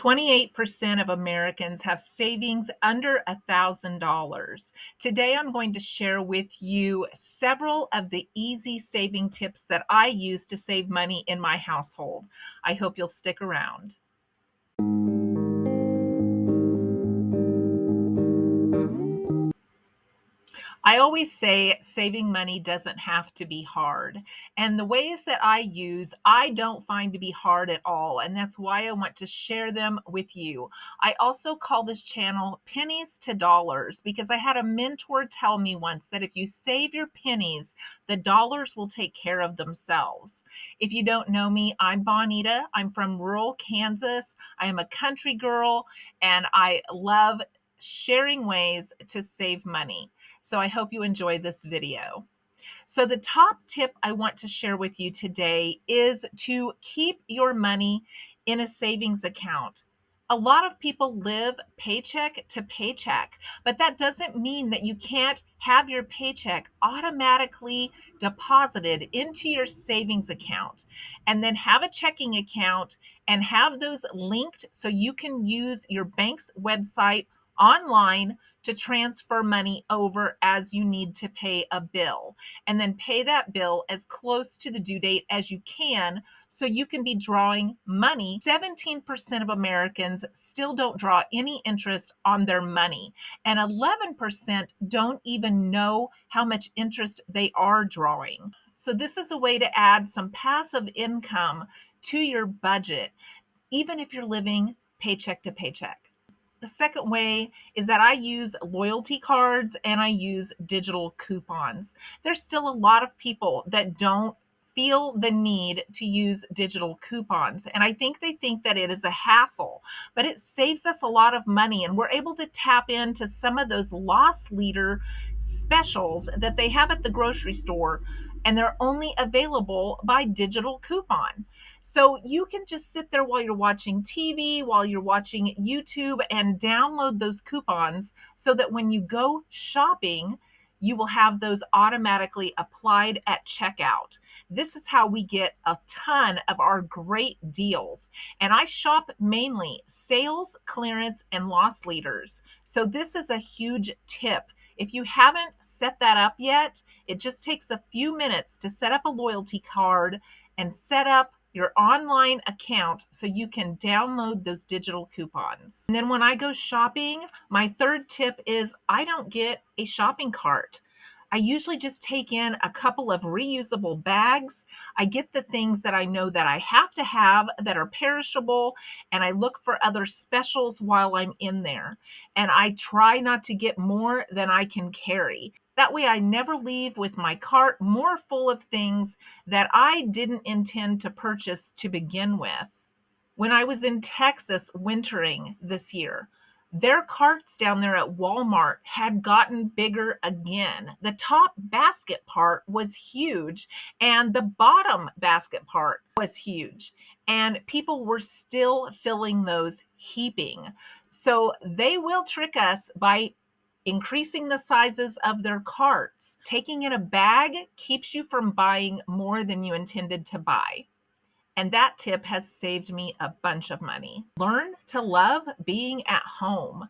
28% of Americans have savings under $1,000. Today, I'm going to share with you several of the easy saving tips that I use to save money in my household. I hope you'll stick around. I always say saving money doesn't have to be hard. And the ways that I use, I don't find to be hard at all. And that's why I want to share them with you. I also call this channel Pennies to Dollars because I had a mentor tell me once that if you save your pennies, the dollars will take care of themselves. If you don't know me, I'm Bonita. I'm from rural Kansas. I am a country girl and I love sharing ways to save money. So I hope you enjoy this video. So the top tip I want to share with you today is to keep your money in a savings account. A lot of people live paycheck to paycheck, but that doesn't mean that you can't have your paycheck automatically deposited into your savings account and then have a checking account and have those linked so you can use your bank's website online to transfer money over as you need to pay a bill, and then pay that bill as close to the due date as you can so you can be drawing money. 17% of Americans still don't draw any interest on their money, and 11% don't even know how much interest they are drawing. So this is a way to add some passive income to your budget, even if you're living paycheck to paycheck. The second way is that I use loyalty cards and I use digital coupons. There's still a lot of people that don't feel the need to use digital coupons. And I think they think that it is a hassle, but it saves us a lot of money. And we're able to tap into some of those loss leader specials that they have at the grocery store, and they're only available by digital coupon. So you can just sit there while you're watching TV, while you're watching YouTube, and download those coupons so that when you go shopping, you will have those automatically applied at checkout. This is how we get a ton of our great deals. And I shop mainly sales, clearance, and loss leaders. So this is a huge tip. If you haven't set that up yet, it just takes a few minutes to set up a loyalty card and set up your online account so you can download those digital coupons. And then when I go shopping, my third tip is I don't get a shopping cart. I usually just take in a couple of reusable bags. I get the things that I know that I have to have that are perishable, and I look for other specials while I'm in there. And I try not to get more than I can carry. That way I never leave with my cart more full of things that I didn't intend to purchase to begin with. When I was in Texas wintering this year, their carts down there at Walmart had gotten bigger again. The top basket part was huge, and the bottom basket part was huge. And people were still filling those heaping. So they will trick us by increasing the sizes of their carts. Taking in a bag keeps you from buying more than you intended to buy. And that tip has saved me a bunch of money. Learn to love being at home.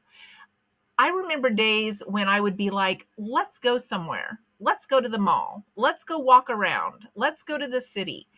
I remember days when I would be like, let's go somewhere. Let's go to the mall. Let's go walk around. Let's go to the city.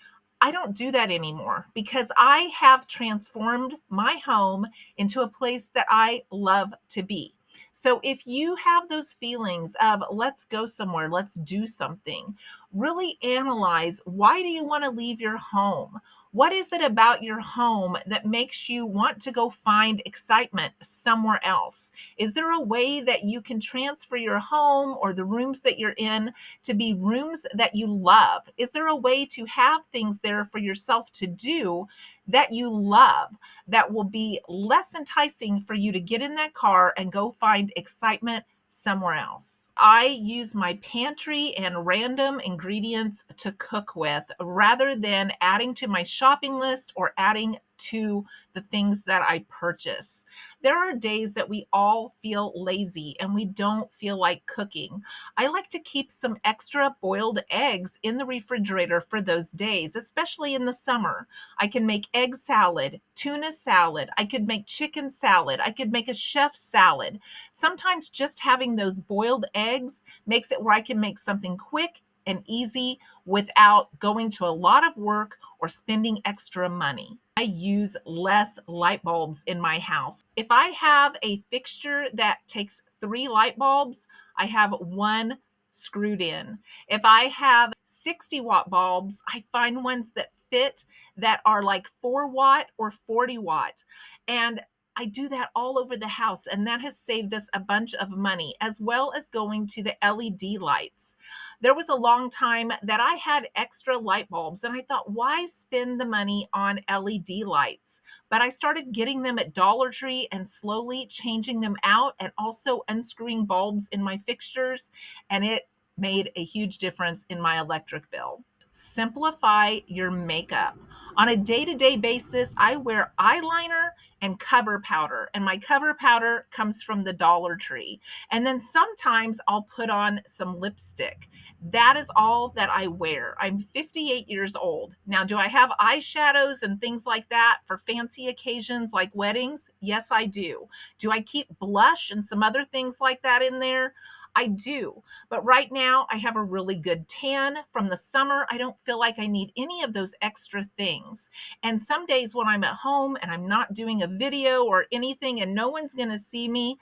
I don't do that anymore because I have transformed my home into a place that I love to be. So if you have those feelings of let's go somewhere, let's do something, really analyze, why do you want to leave your home? What is it about your home that makes you want to go find excitement somewhere else? Is there a way that you can transfer your home or the rooms that you're in to be rooms that you love? Is there a way to have things there for yourself to do that you love that will be less enticing for you to get in that car and go find excitement somewhere else? I use my pantry and random ingredients to cook with rather than adding to my shopping list or adding to the things that I purchase. There are days that we all feel lazy and we don't feel like cooking. I like to keep some extra boiled eggs in the refrigerator for those days, especially in the summer. I can make egg salad, tuna salad, I could make chicken salad, I could make a chef salad. Sometimes just having those boiled eggs makes it where I can make something quick and easy without going to a lot of work or spending extra money. I use less light bulbs in my house. If I have a fixture that takes 3 light bulbs, I have one screwed in. If I have 60-watt bulbs, I find ones that fit that are like 4 watt or 40 watt. And I do that all over the house, and that has saved us a bunch of money, as well as going to the LED lights. There was a long time that I had extra light bulbs, and I thought, why spend the money on LED lights? But I started getting them at Dollar Tree and slowly changing them out and also unscrewing bulbs in my fixtures, and it made a huge difference in my electric bill. Simplify your makeup. On a day-to-day basis, I wear eyeliner and cover powder, and my cover powder comes from the Dollar Tree. And then sometimes I'll put on some lipstick. That is all that I wear. I'm 58 years old. Now, do I have eyeshadows and things like that for fancy occasions like weddings? Yes, I do. Do I keep blush and some other things like that in there? I do. But right now, I have a really good tan from the summer. I don't feel like I need any of those extra things. And some days when I'm at home and I'm not doing a video or anything and no one's going to see me,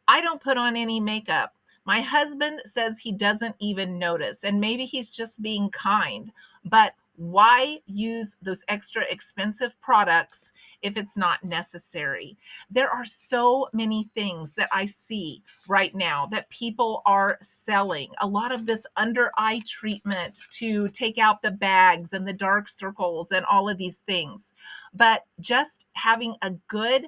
I don't put on any makeup. My husband says he doesn't even notice, and maybe he's just being kind. But why use those extra expensive products if it's not necessary? There are so many things that I see right now that people are selling. A lot of this under eye treatment to take out the bags and the dark circles and all of these things. But just having a good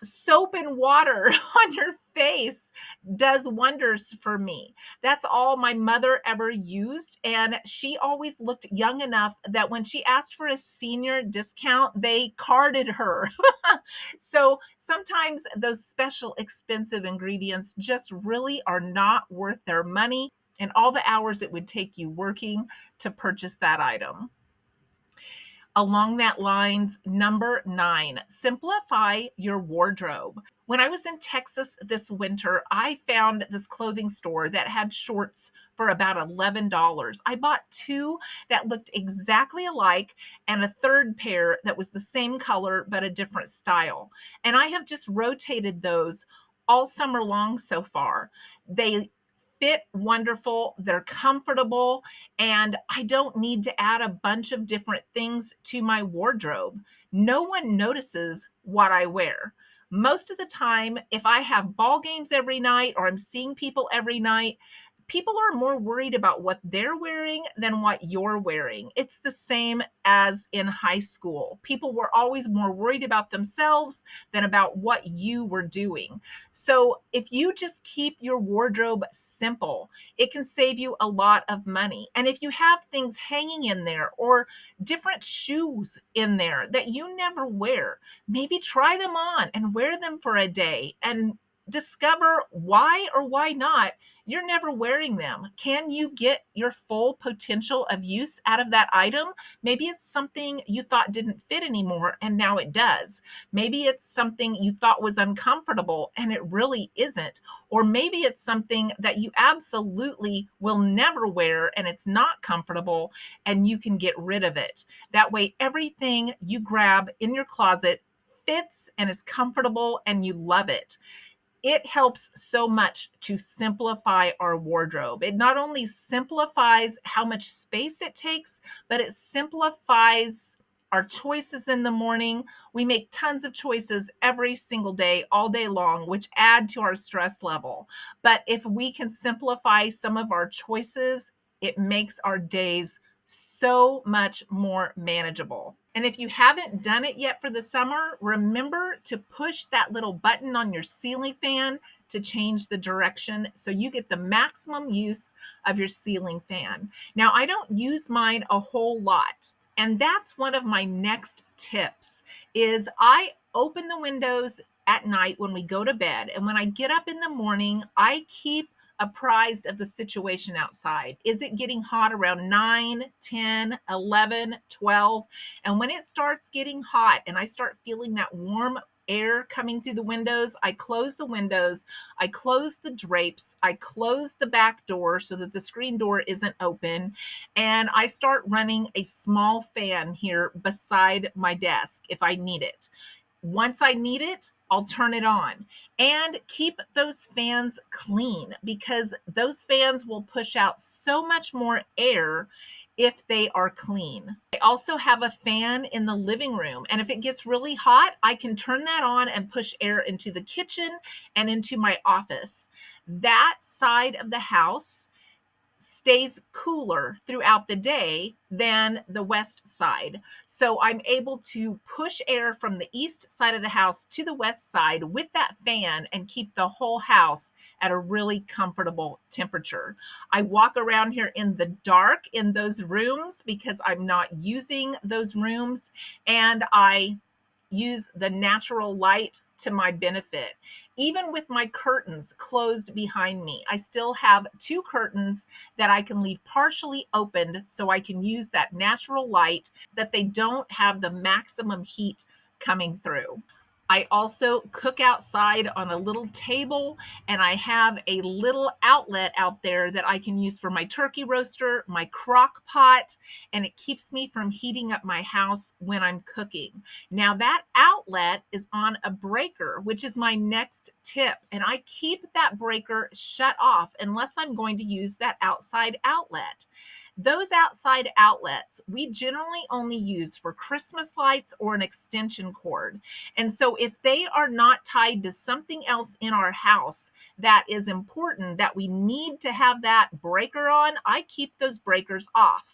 soap and water on your face does wonders for me. That's all my mother ever used. And she always looked young enough that when she asked for a senior discount, they carded her. So sometimes those special expensive ingredients just really are not worth their money and all the hours it would take you working to purchase that item. Along that lines, number 9, simplify your wardrobe. When I was in Texas this winter, I found this clothing store that had shorts for about $11. I bought 2 that looked exactly alike and a third pair that was the same color but a different style. And I have just rotated those all summer long so far. They fit wonderful, they're comfortable, and I don't need to add a bunch of different things to my wardrobe. No one notices what I wear. Most of the time, if I have ball games every night or I'm seeing people every night, people are more worried about what they're wearing than what you're wearing. It's the same as in high school. People were always more worried about themselves than about what you were doing. So if you just keep your wardrobe simple, it can save you a lot of money. And if you have things hanging in there or different shoes in there that you never wear, maybe try them on and wear them for a day and discover why or why not you're never wearing them. Can you get your full potential of use out of that item? Maybe it's something you thought didn't fit anymore and now it does. Maybe it's something you thought was uncomfortable and it really isn't. Or maybe it's something that you absolutely will never wear and it's not comfortable and you can get rid of it. That way, everything you grab in your closet fits and is comfortable and you love it. It helps so much to simplify our wardrobe. It not only simplifies how much space it takes, but it simplifies our choices in the morning. We make tons of choices every single day, all day long, which add to our stress level. But if we can simplify some of our choices, it makes our days so much more manageable. And if you haven't done it yet for the summer, remember to push that little button on your ceiling fan to change the direction so you get the maximum use of your ceiling fan. Now, I don't use mine a whole lot. And that's one of my next tips is I open the windows at night when we go to bed. And when I get up in the morning, I keep apprised of the situation outside. Is it getting hot around 9, 10, 11, 12? And when it starts getting hot and I start feeling that warm air coming through the windows, I close the windows, I close the drapes, I close the back door so that the screen door isn't open, and I start running a small fan here beside my desk if I need it. Once I need it, I'll turn it on. And keep those fans clean because those fans will push out so much more air if they are clean. I also have a fan in the living room, and if it gets really hot, I can turn that on and push air into the kitchen and into my office. That side of the house stays cooler throughout the day than the west side. So I'm able to push air from the east side of the house to the west side with that fan and keep the whole house at a really comfortable temperature. I walk around here in the dark in those rooms because I'm not using those rooms, and I use the natural light to my benefit. Even with my curtains closed behind me, I still have two curtains that I can leave partially opened so I can use that natural light, that they don't have the maximum heat coming through. I also cook outside on a little table, and I have a little outlet out there that I can use for my turkey roaster, my crock pot, and it keeps me from heating up my house when I'm cooking. Now, that outlet is on a breaker, which is my next tip, and I keep that breaker shut off unless I'm going to use that outside outlet. Those outside outlets we generally only use for Christmas lights or an extension cord. And so if they are not tied to something else in our house that is important, that we need to have that breaker on, I keep those breakers off.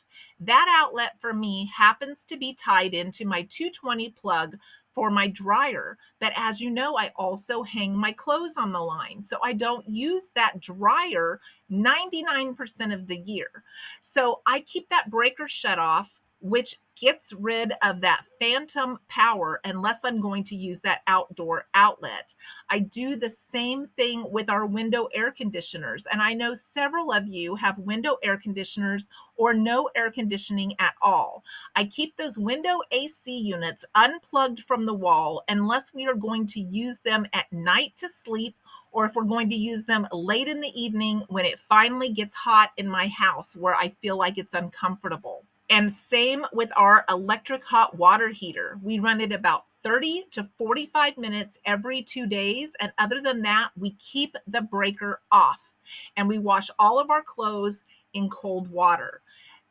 That outlet for me happens to be tied into my 220 plug for my dryer. But as you know, I also hang my clothes on the line. So I don't use that dryer 99% of the year. So I keep that breaker shut off, which gets rid of that phantom power unless I'm going to use that outdoor outlet. I do the same thing with our window air conditioners. And I know several of you have window air conditioners or no air conditioning at all. I keep those window AC units unplugged from the wall unless we are going to use them at night to sleep, or if we're going to use them late in the evening when it finally gets hot in my house where I feel like it's uncomfortable. And same with our electric hot water heater. We run it about 30 to 45 minutes every 2 days. And other than that, we keep the breaker off and we wash all of our clothes in cold water.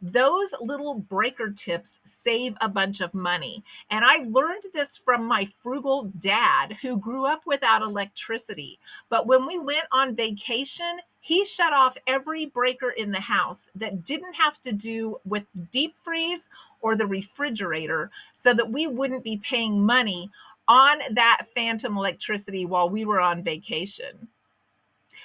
Those little breaker tips save a bunch of money. And I learned this from my frugal dad who grew up without electricity. But when we went on vacation, he shut off every breaker in the house that didn't have to do with deep freeze or the refrigerator so that we wouldn't be paying money on that phantom electricity while we were on vacation.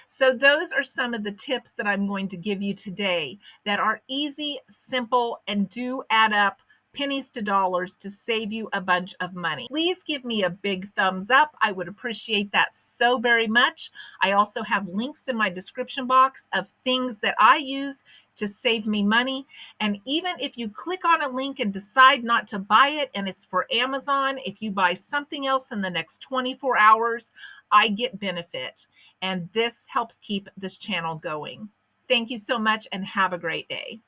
So those are some of the tips that I'm going to give you today that are easy, simple, and do add up pennies to dollars to save you a bunch of money. Please give me a big thumbs up. I would appreciate that so very much. I also have links in my description box of things that I use to save me money. And even if you click on a link and decide not to buy it and it's for Amazon, if you buy something else in the next 24 hours, I get benefit. And this helps keep this channel going. Thank you so much and have a great day.